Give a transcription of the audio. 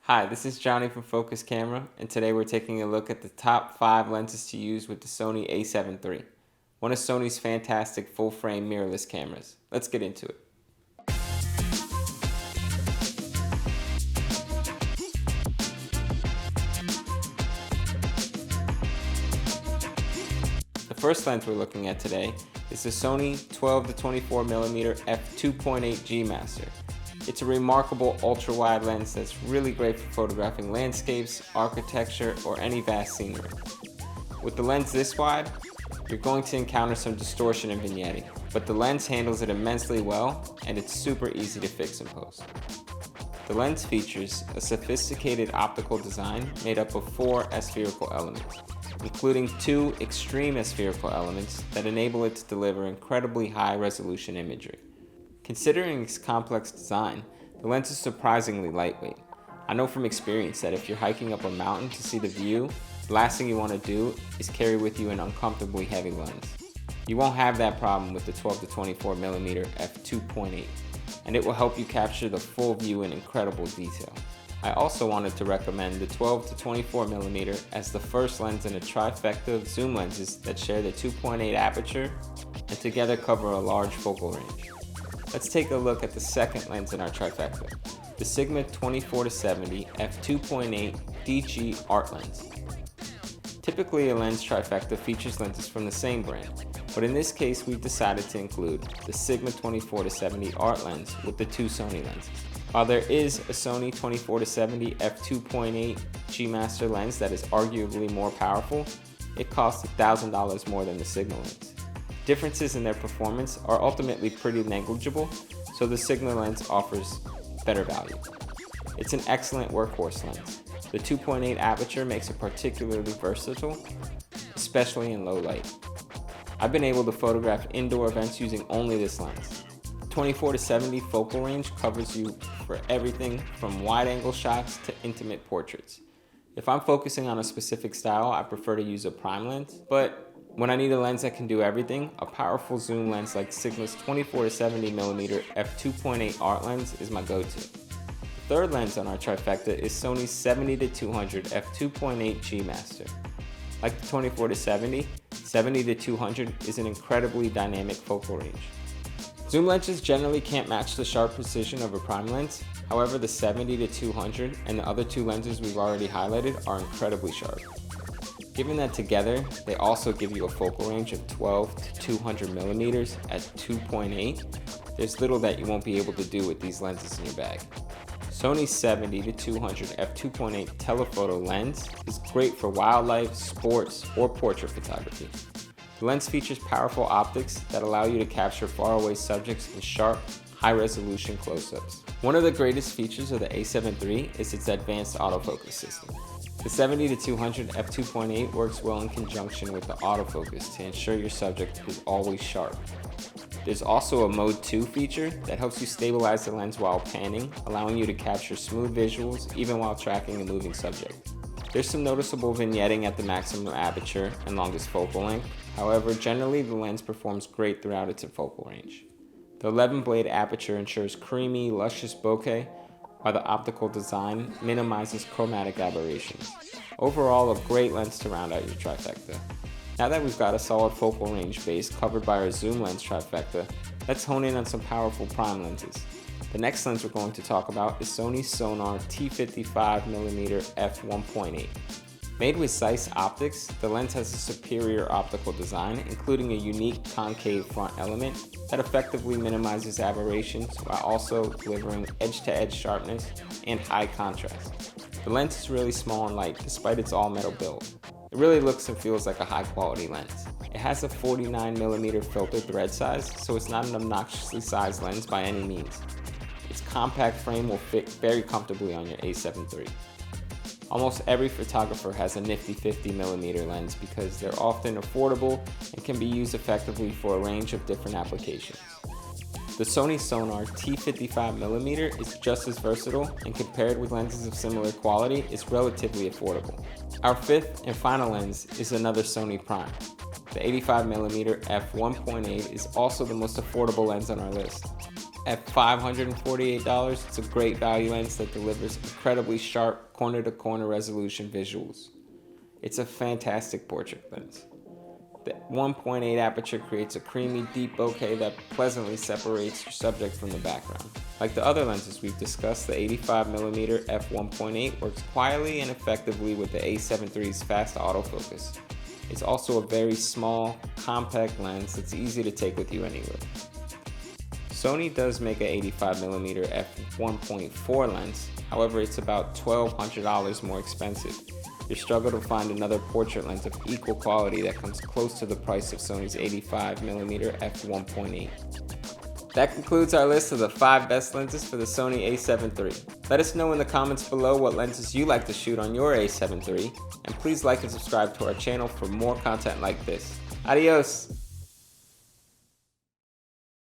Hi, this is Johnny from Focus Camera, and today we're taking a look at the top 5 lenses to use with the Sony a7 III, one of Sony's fantastic full-frame mirrorless cameras. Let's get into it. The first lens we're looking at today is the Sony 12-24mm f2.8 G Master. It's a remarkable ultra-wide lens that's really great for photographing landscapes, architecture, or any vast scenery. With the lens this wide, you're going to encounter some distortion in vignetting, but the lens handles it immensely well, and it's super easy to fix in post. The lens features a sophisticated optical design made up of 4 aspherical elements, including 2 extreme aspherical elements that enable it to deliver incredibly high-resolution imagery. Considering its complex design, the lens is surprisingly lightweight. I know from experience that if you're hiking up a mountain to see the view, the last thing you want to do is carry with you an uncomfortably heavy lens. You won't have that problem with the 12-24mm f2.8, and it will help you capture the full view in incredible detail. I also wanted to recommend the 12-24mm as the first lens in a trifecta of zoom lenses that share the 2.8 aperture and together cover a large focal range. Let's take a look at the second lens in our trifecta, the Sigma 24-70 f2.8 DG Art Lens. Typically, a lens trifecta features lenses from the same brand, but in this case we've decided to include the Sigma 24-70 Art Lens with the 2 Sony lenses. While there is a Sony 24-70 f2.8 G Master lens that is arguably more powerful, it costs $1,000 more than the Sigma lens. Differences in their performance are ultimately pretty negligible, so the Sigma lens offers better value. It's an excellent workhorse lens. The 2.8 aperture makes it particularly versatile, especially in low light. I've been able to photograph indoor events using only this lens. The 24-70 focal range covers you for everything from wide-angle shots to intimate portraits. If I'm focusing on a specific style, I prefer to use a prime lens, but when I need a lens that can do everything, a powerful zoom lens like Sigma's 24-70mm f2.8 Art Lens is my go-to. The third lens on our trifecta is Sony's 70-200 f2.8 G Master. Like the 24-70, 70-200 is an incredibly dynamic focal range. Zoom lenses generally can't match the sharp precision of a prime lens. However, the 70-200 and the other 2 lenses we've already highlighted are incredibly sharp. Given that together, they also give you a focal range of 12-200mm at 2.8, there's little that you won't be able to do with these lenses in your bag. Sony's 70-200 f2.8 telephoto lens is great for wildlife, sports, or portrait photography. The lens features powerful optics that allow you to capture faraway subjects in sharp, high-resolution close-ups. One of the greatest features of the a7 III is its advanced autofocus system. The 70-200 f2.8 works well in conjunction with the autofocus to ensure your subject is always sharp. There's also a Mode 2 feature that helps you stabilize the lens while panning, allowing you to capture smooth visuals even while tracking a moving subject. There's some noticeable vignetting at the maximum aperture and longest focal length. However, generally the lens performs great throughout its focal range. The 11-blade aperture ensures creamy, luscious bokeh, while the optical design minimizes chromatic aberrations. Overall, a great lens to round out your trifecta. Now that we've got a solid focal range base covered by our zoom lens trifecta, let's hone in on some powerful prime lenses. The next lens we're going to talk about is Sony's Sonnar T55mm f1.8. Made with Zeiss optics, the lens has a superior optical design, including a unique concave front element that effectively minimizes aberrations while also delivering edge-to-edge sharpness and high contrast. The lens is really small and light despite its all-metal build. It really looks and feels like a high-quality lens. It has a 49mm filter thread size, so it's not an obnoxiously sized lens by any means. Its compact frame will fit very comfortably on your a7 III. Almost every photographer has a nifty 50mm lens because they're often affordable and can be used effectively for a range of different applications. The Sony Sonnar T55mm is just as versatile, and compared with lenses of similar quality, is relatively affordable. Our fifth and final lens is another Sony Prime. The 85mm f1.8 is also the most affordable lens on our list. At $548, it's a great value lens that delivers incredibly sharp corner-to-corner resolution visuals. It's a fantastic portrait lens. The 1.8 aperture creates a creamy, deep bokeh that pleasantly separates your subject from the background. Like the other lenses we've discussed, the 85mm f1.8 works quietly and effectively with the A7 III's fast autofocus. It's also a very small, compact lens that's easy to take with you anywhere. Sony does make an 85mm f1.4 lens, however it's about $1,200 more expensive. You'll struggle to find another portrait lens of equal quality that comes close to the price of Sony's 85mm f1.8. That concludes our list of the 5 best lenses for the Sony A7 III. Let us know in the comments below what lenses you like to shoot on your A7 III, and please like and subscribe to our channel for more content like this. Adios!